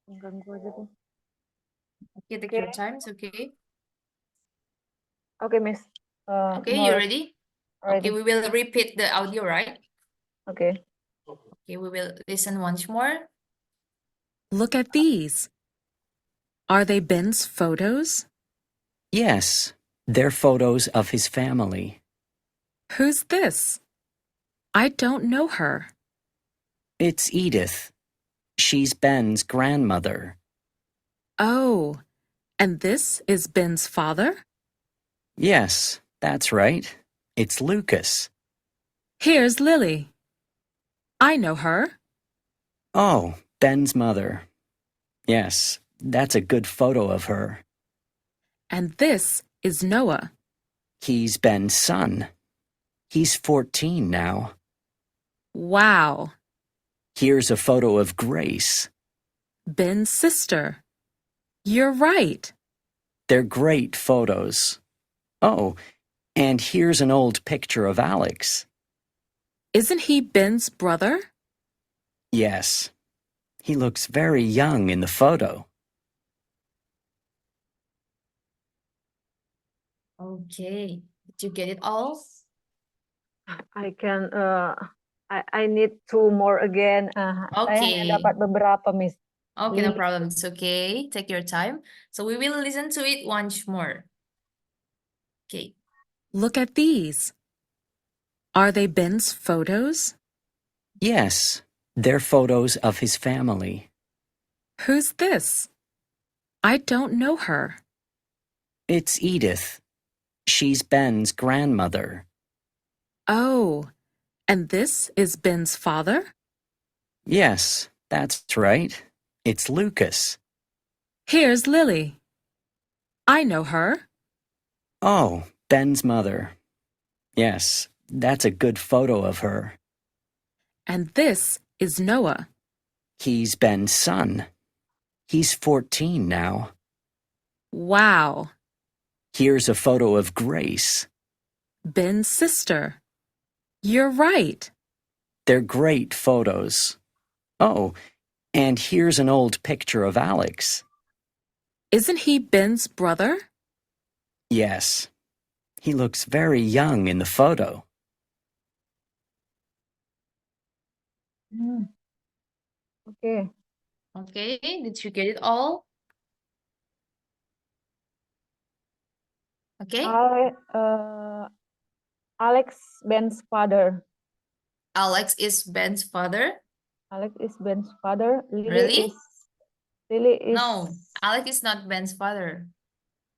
Ganggu aja tuh. Okay, take your time. It's okay. Okay, Miss. Okay, you ready? Ready. Okay, we will repeat the audio, right? Okay. Okay, we will listen once more. Look at these. Are they Ben's photos? Yes, they're photos of his family. Who's this? I don't know her. It's Edith. She's Ben's grandmother. Oh, and this is Ben's father? Yes, that's right. It's Lucas. Here's Lily. I know her. Oh, Ben's mother. Yes, that's a good photo of her. And this is Noah. He's Ben's son. He's 14 now. Wow. Here's a photo of Grace. Ben's sister. You're right. They're great photos. Oh, and here's an old picture of Alex. Isn't he Ben's brother? Yes, he looks very young in the photo. Okay. Did you get it all? I need two more again. Saya hanya Okay. dapat beberapa, Miss. Okay, no Lily. problem. It's okay. Take your time. So we will listen to it once more. Okay. Look at these. Are they Ben's photos? Yes, they're photos of his family. Who's this? I don't know her. It's Edith. She's Ben's grandmother. Oh, and this is Ben's father? Yes, that's right. It's Lucas. Here's Lily. I know her. Oh, Ben's mother. Yes, that's a good photo of her. And this is Noah. He's Ben's son. He's 14 now. Wow. Here's a photo of Grace. Ben's sister. You're right. They're great photos. Oh, and here's an old picture of Alex. Isn't he Ben's brother? Yes, he looks very young in the photo. Okay. Okay. Did you get it all? Okay. Alex, Ben's father. Alex is Ben's father. Alex is Ben's father. Really? Lily is No, Alex is not Ben's father.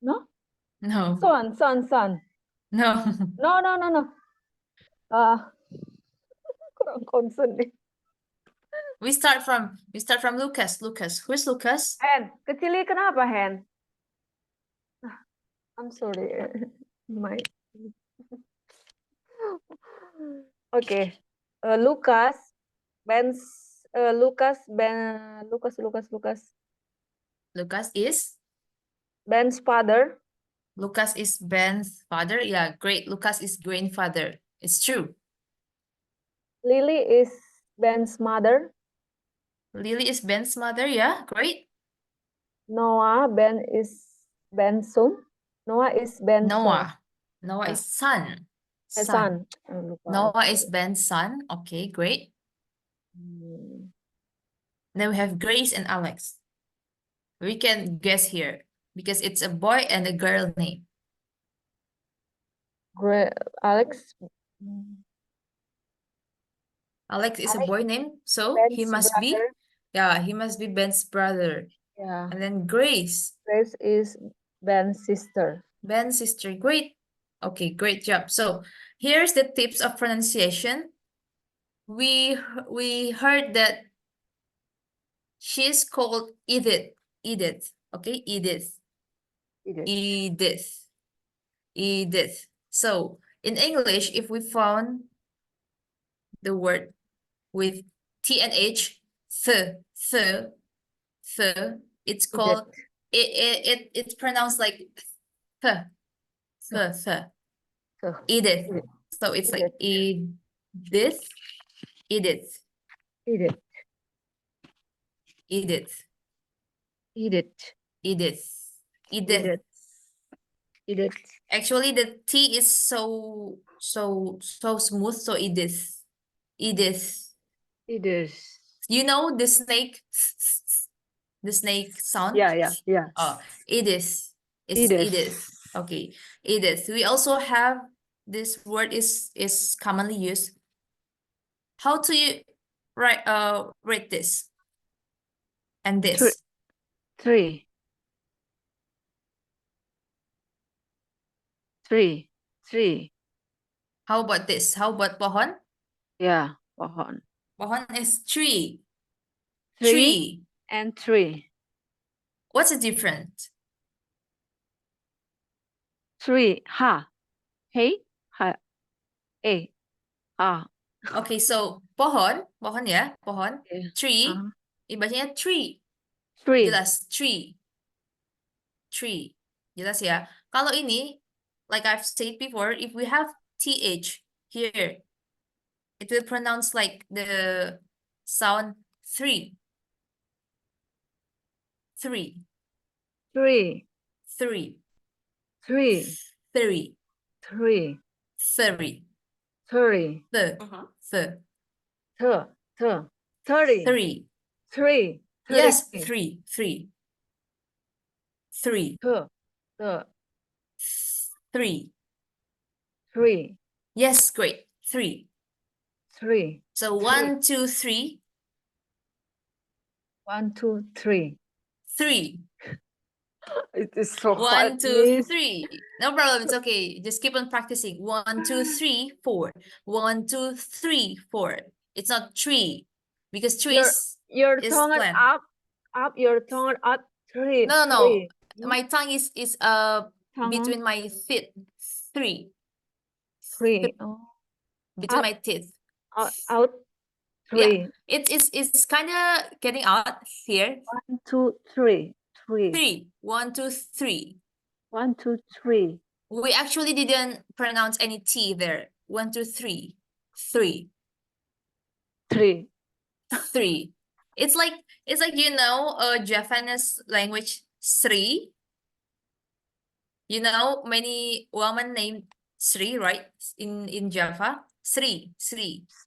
no No. son. No. No. Kurang concern nih. We start from Lucas. Lucas. Who's Lucas? Hen, kecili kenapa Hen? I'm sorry. My. Okay. Lucas, Ben's Lucas Lucas is Ben's father. Lucas is Ben's father. Yeah, great. Lucas is grandfather. It's true. Lily is Ben's mother. Lily is Ben's mother. Yeah, great. Noah, Ben is Ben's son. Noah is Ben's Noah. son. Noah is son. Son. Noah is Ben's son. Okay, great. Then we have Grace and Alex. We can guess here because it's a boy and a girl name. Alex. Alex is a Alex, boy name, so he Ben's must be, brother. yeah, he must be Ben's brother. Yeah. And then Grace, Grace is Ben's sister. Ben's sister. Great. Okay, great job. So here's the tips of pronunciation. We heard that she's called Edith. Edith. Okay, Edith. Edith. Edith. So in English, if we found the word with T and H, it's called it's pronounced like th. Edith. So it's like Edith. Edith. Edith. Edith. Edith. Edith. Edith. Edith. Edith. Actually, the T is so smooth. So Edith. Edith. Edith. You know the snake? The snake sound? Yeah. Oh, Edith. It's Edith. Edith. Okay, Edith. We also have this word is commonly used. How do you rate this and this? Three. How about this? How about pohon? Yeah, pohon. Pohon is tree. 3 Tree. and 3. What's the difference? 3, ha. Hey, ha. Eh, ha. Okay, so pohon ya, pohon. Yeah. Tree, Uh-huh. dibacanya tree. 3. Jelas, tree. Tree. Jelas ya. Kalau ini, like I've said before, if we have TH here, it will pronounce like the sound 3. 3. 3. 3. 3. 3. 3. 3. 3. The. 30. 3. 3. Yes, 3. 3. 3. 3. 3. Yes, great. 3. 3. So 1, 2, 3. 1, 2, 3. 3. It is so 1, hard, 2, Miss. 3. No problem. It's okay. Just keep on practicing. 1, 2, 3, 4. 1, 2, 3, 4. It's not 3 because 3 Your is tongue flat. up. Your tongue up. 3. No. 3. My tongue is Tongue between my teeth. 3. 3. Oh. Between Up. my teeth. Out. 3. It's kind of getting out here. 1, 2, 3. 3. 3. 1, 2, 3. 1, 2, 3. We actually didn't pronounce any T there. 1, 2, 3. 3. 3. 3. It's like Javanese language Sri. You know, many women named Sri, right? In Java. Sri.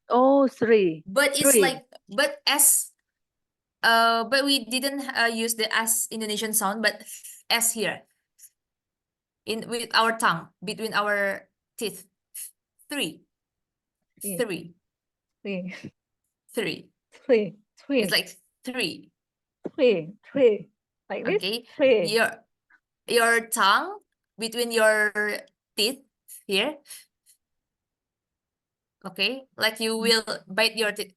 Oh, 3. But it's 3. like but we didn't use the S Indonesian sound, but S here. With our tongue between our teeth. 3. Yeah. 3. 3. 3. 3. 3. It's like 3. 3. 3. Like this. Okay. 3. Your tongue between your teeth here. Okay, like you will bite your teeth.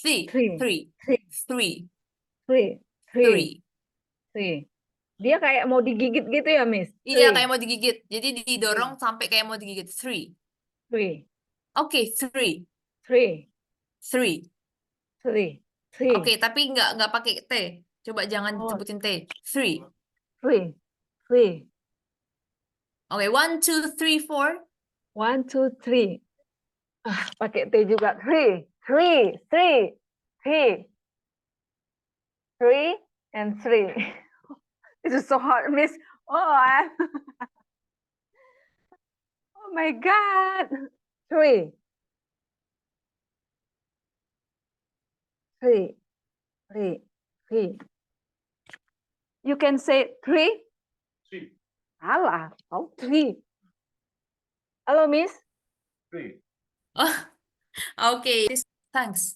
3. 3. 3. 3. 3. 3. Dia kayak mau digigit gitu ya, Miss? Iya, 3. kayak mau digigit. Jadi didorong sampai kayak mau digigit. 3. 3. Oke, 3. 3. 3. 3. Oke, tapi nggak pakai T. Coba jangan Oh. sebutin T. 3. 3. 3. Oke, 1, 2, 3, 4. 1, 2, 3. Pakai T juga. 3. 3. 3. 3. 3 and 3. This is so hard, Miss. Oh my God. 3. 3. 3. 3. You can say 3? 3. Alah, oh 3. Halo, Miss. 3. Oh, okay. Thanks.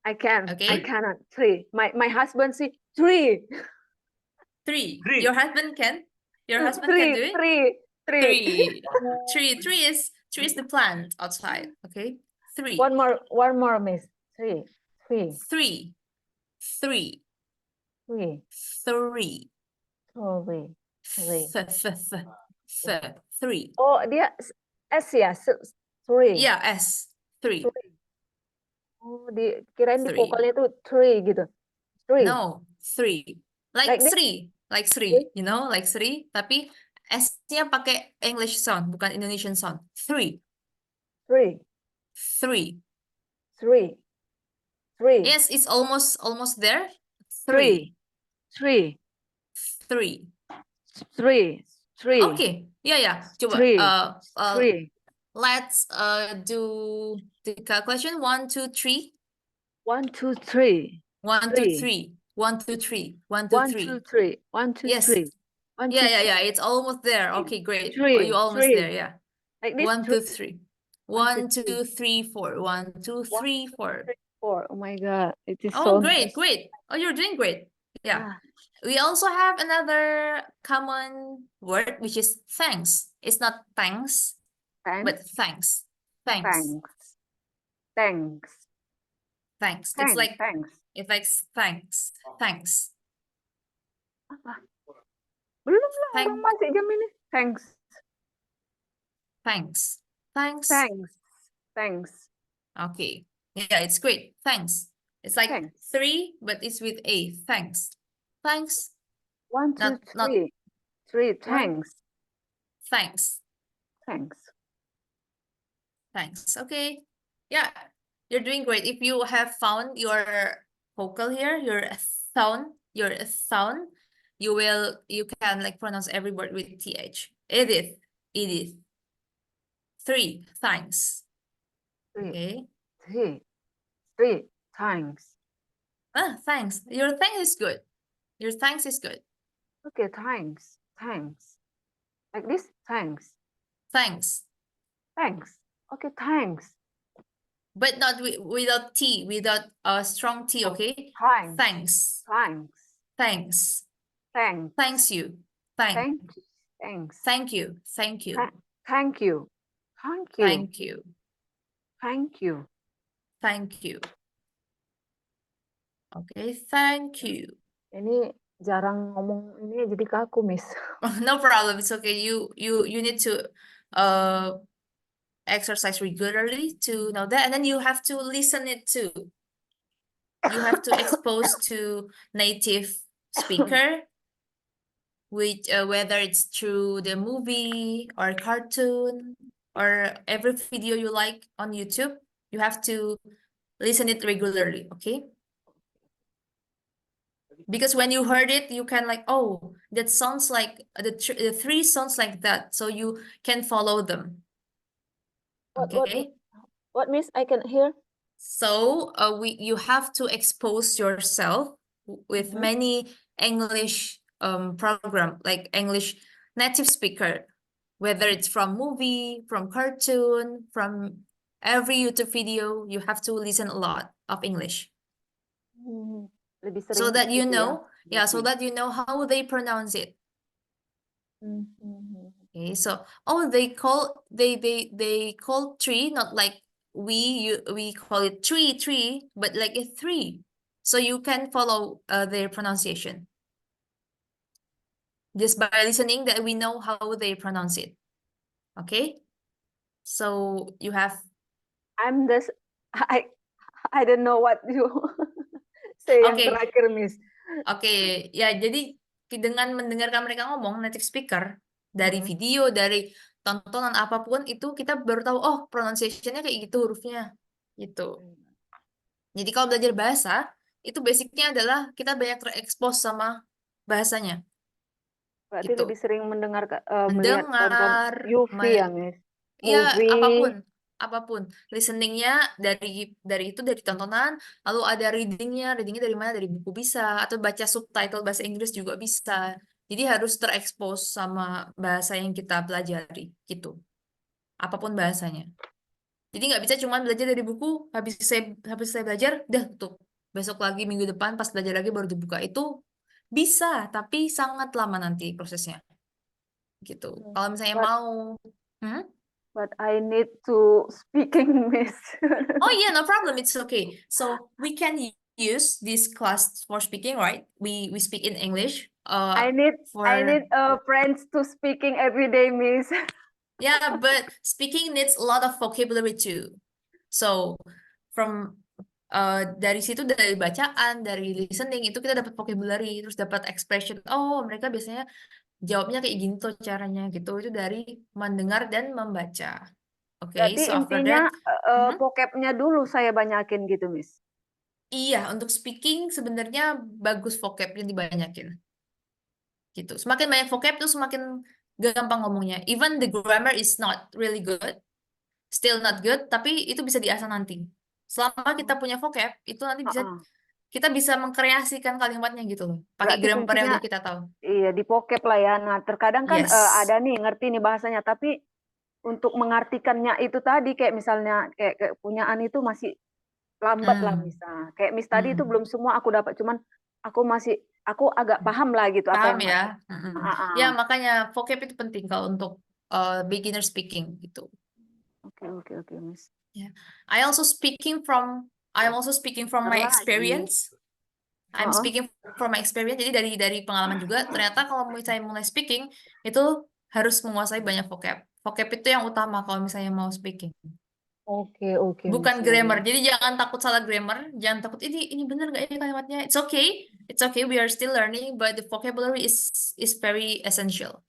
I can. Okay. I cannot. 3. My husband say 3. 3. 3. Your husband can? Your husband can do it? 3. 3 is the plant outside. Okay. 3. One more, Miss. 3. 3. 3. 3. 3. 3. 3. Oh, dia S ya? 3. Yeah, S. 3. Oh, kirain di 3. vokalnya itu 3 gitu. 3. No, 3. Like this? 3. Like 3. You know, like 3. Tapi S-nya pakai English sound, bukan Indonesian sound. 3. 3. 3. 3. 3. Yes, it's almost there. 3. 3. 3. 3. 3. Okay. Yeah. Coba 3. let's do the calculation. 1, 2, 3. 1, 2, 3. 1, 2, 3. 1, 2, 3. 1, 2, 1, 3. 2, 3. 1, 2, Yes. 3. 1, 2, Yeah. It's almost there. Okay, great. 3. Oh, you almost 3. there. Yeah. Like this. 1, 2, 3. 1, 2, 2, 3, 4. 1, 2, 3, 4. 4. Oh my God. It is Oh, so great. nice. Oh, you're doing great. Yeah. Ah, We also have another common word, which is thanks. It's not thanks. but Thanks. thanks. Thanks. Thanks. It's Thanks. like Thanks. thanks. Apa? Belum lah, Thank- orang masih jam ini. Thanks. Thanks. Thanks. Okay. Yeah, it's great. Thanks. It's like Thanks. 3, but it's with A. Thanks. 1, 2, Not- 3. 3. One. Thanks. Thanks. Thanks. Okay. Yeah, you're doing great. If you have found your vocal here, your sound, you can like pronounce every word with TH. Edith. 3, thanks. 3. Okay. 3. Thanks. Thanks. Your thanks is good. Okay, thanks. Like this? Thanks. Okay, thanks. But not without T, without a strong T, okay? Thanks. Thanks. Thanks you. Thank you. Thank you. Thank you. Okay, thank you. Ini jarang ngomong ini jadi kaku, Miss. No problem. It's okay. You need to exercise regularly to know that, and then you have to listen it too. You have to expose to native speaker, which whether it's through the movie or cartoon or every video you like on YouTube, you have to listen it regularly, okay? Because when you heard it, you can like, oh, that sounds like the 3 sounds like that, so you can follow them. Okay. What, Miss? I can hear. So you have to expose yourself with Mhm. many English program, like English native speaker, whether it's from movie, from cartoon, from every YouTube video, you have to listen a lot of English. Lebih So sering that you gitu know, ya. so that you know how they pronounce it. Mhm. Okay, so they call tree, not like we call it tree, but like a 3. So you can follow their pronunciation just by listening, that we know how they pronounce it. Okay, so you have I don't know what you say yang Okay. terakhir, Miss. Oke, ya jadi dengan mendengarkan mereka ngomong native speaker dari Mhm. video, dari tontonan apapun itu, kita baru tahu, oh pronunciation-nya kayak gitu hurufnya gitu. Jadi kalau belajar bahasa itu basicnya adalah kita banyak terekspos sama bahasanya. Berarti Gitu. lebih sering melihat tonton Mendengar, UV ya, Miss. ya Movie. apapun listeningnya dari tontonan, lalu ada readingnya dari mana, dari buku bisa, atau baca subtitle bahasa Inggris juga bisa. Jadi harus terekspos sama bahasa yang kita pelajari gitu, apapun bahasanya. Jadi nggak bisa cuma belajar dari buku, habis saya belajar dah tutup, besok lagi minggu depan pas belajar lagi baru dibuka. Itu bisa, tapi sangat lama nanti prosesnya gitu. Kalau misalnya But- mau But I need to speaking, Miss. Oh yeah, no problem. It's okay. So we can use this class for speaking, right? We speak in English. I need friends to speaking every day, Miss. Yeah, but speaking needs a lot of vocabulary too. So from dari situ, dari bacaan, dari listening itu kita dapat vocabulary, terus dapat expression. Oh, mereka biasanya jawabnya kayak gini tuh caranya gitu. Itu dari mendengar dan membaca. Oke, Berarti so after intinya that, vocabnya dulu saya banyakin gitu, Miss. iya, untuk speaking sebenarnya bagus vocabnya dibanyakin. Gitu. Semakin banyak vocab tuh semakin gampang ngomongnya. Even the grammar is not really good, still not good, tapi itu bisa diasah nanti. Selama kita punya vocab, itu nanti kita bisa mengkreasikan kalimatnya gitu loh. Pakai Berarti grammar yang kuncinya udah kita tahu. iya di vocab lah ya. Nah, terkadang kan Yes. ada nih ngerti nih bahasanya, tapi untuk mengartikannya itu tadi kayak misalnya kayak punyaan itu masih lambat lah misalnya. Kayak Miss tadi itu belum semua aku dapat, cuman aku agak paham lah gitu apa Paham yang ya? Ya, makanya vocab itu penting kalau untuk beginner speaking gitu. Oke, Miss. I'm also speaking from my Lagi. experience. I'm Uh-uh. speaking from my experience. Jadi dari pengalaman juga, ternyata kalau misalnya mulai speaking itu harus menguasai banyak vocab. Vocab itu yang utama kalau misalnya mau speaking. Oke, Bukan Miss. grammar. Jadi jangan takut salah grammar, jangan takut ini bener nggak ya kalimatnya. It's okay. We are still learning, but the vocabulary is very essential.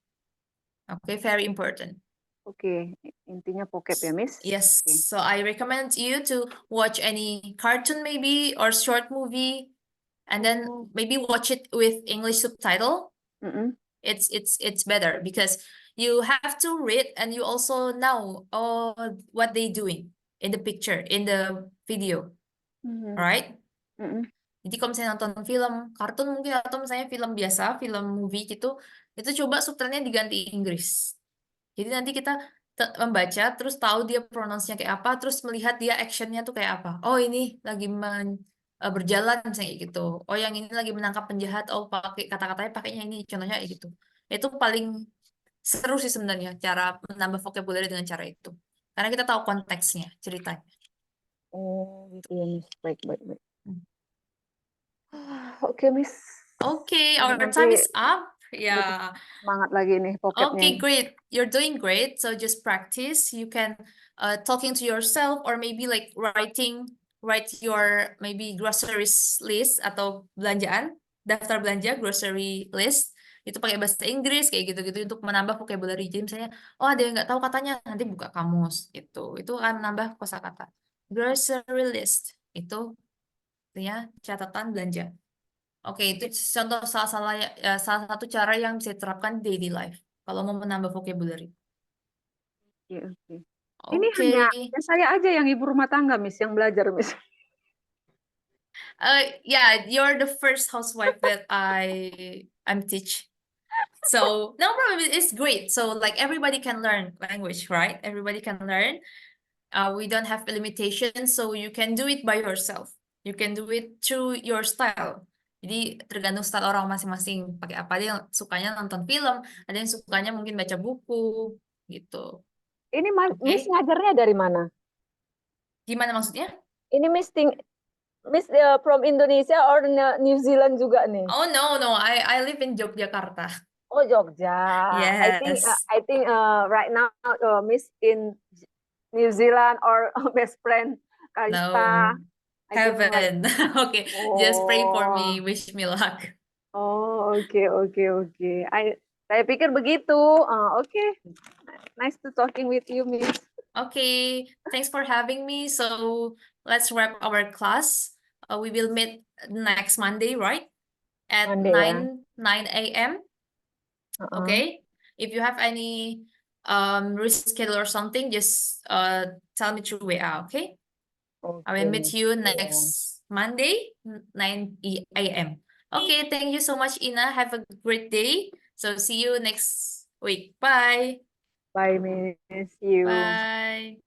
Okay, very important. Oke, intinya vocab ya, Miss. Yes. Oke. So I recommend you to watch any cartoon maybe or short movie, and then Oh. maybe watch it with English subtitle. Mm-mm. It's better because you have to read and you also know what they doing in the picture, in the video, Mhm. right? Mm-mm. Jadi kalau misalnya nonton film kartun mungkin atau misalnya film biasa, film movie gitu, itu coba subtitlenya diganti Inggris. Jadi nanti kita membaca terus tahu dia pronounce-nya kayak apa, terus melihat dia action-nya tuh kayak apa. Oh ini lagi berjalan misalnya kayak gitu. Oh yang ini lagi menangkap penjahat. Oh pakai kata-katanya pakainya ini. Contohnya kayak gitu. Itu paling seru sih sebenarnya cara menambah vocabulary dengan cara itu. Karena kita tahu konteksnya, ceritanya. Oh, gitu ya, Miss. Baik. Hmm. Oke, Miss. Okay, Nah, our nanti time is up. Yeah. semangat lagi nih vocabnya. Okay, great. You're doing great. So just practice. You can talking to yourself or maybe like write your maybe groceries list atau daftar belanja grocery list itu pakai bahasa Inggris kayak gitu-gitu untuk menambah vocabulary. Jadi misalnya, oh ada yang nggak tahu katanya, nanti buka kamus gitu. Itu akan menambah kosakata. Grocery list itu artinya catatan belanja. Oke, itu contoh salah satu cara yang bisa diterapkan di daily life kalau mau menambah vocabulary. Oke. Ini Oke. hanya saya aja yang ibu rumah tangga, Miss, yang belajar, Miss. Yeah, you're the first housewife that I'm teach. So no problem, it's great. So like everybody can learn language, right? Everybody can learn. We don't have limitations, so you can do it by yourself. You can do it through your style. Jadi tergantung style orang masing-masing. Pakai apa, dia yang sukanya nonton film, ada yang sukanya mungkin baca buku, gitu. Ini Oke. Miss ngajarnya dari mana? Gimana maksudnya? Ini Miss from Indonesia or New Zealand juga nih? Oh no, I live in Yogyakarta. Oh, Jogja. Yes. I think right now Miss in New Zealand or best friend Kalista. No. Heaven. Okay, just pray for me, wish me luck. Oh, oke. Saya pikir begitu. Oke. Nice to talking with you, Miss. Okay, thanks for having me. So let's wrap our class. We will meet next Monday, right? At Monday, 9 a.m. Okay. If you have any reschedule or something, just tell me through WA, okay? I will meet you next Monday, 9 a.m. Okay, thank you so much, Ina. Have a great day. So see you next week. Bye. Bye, Miss. See you. Bye.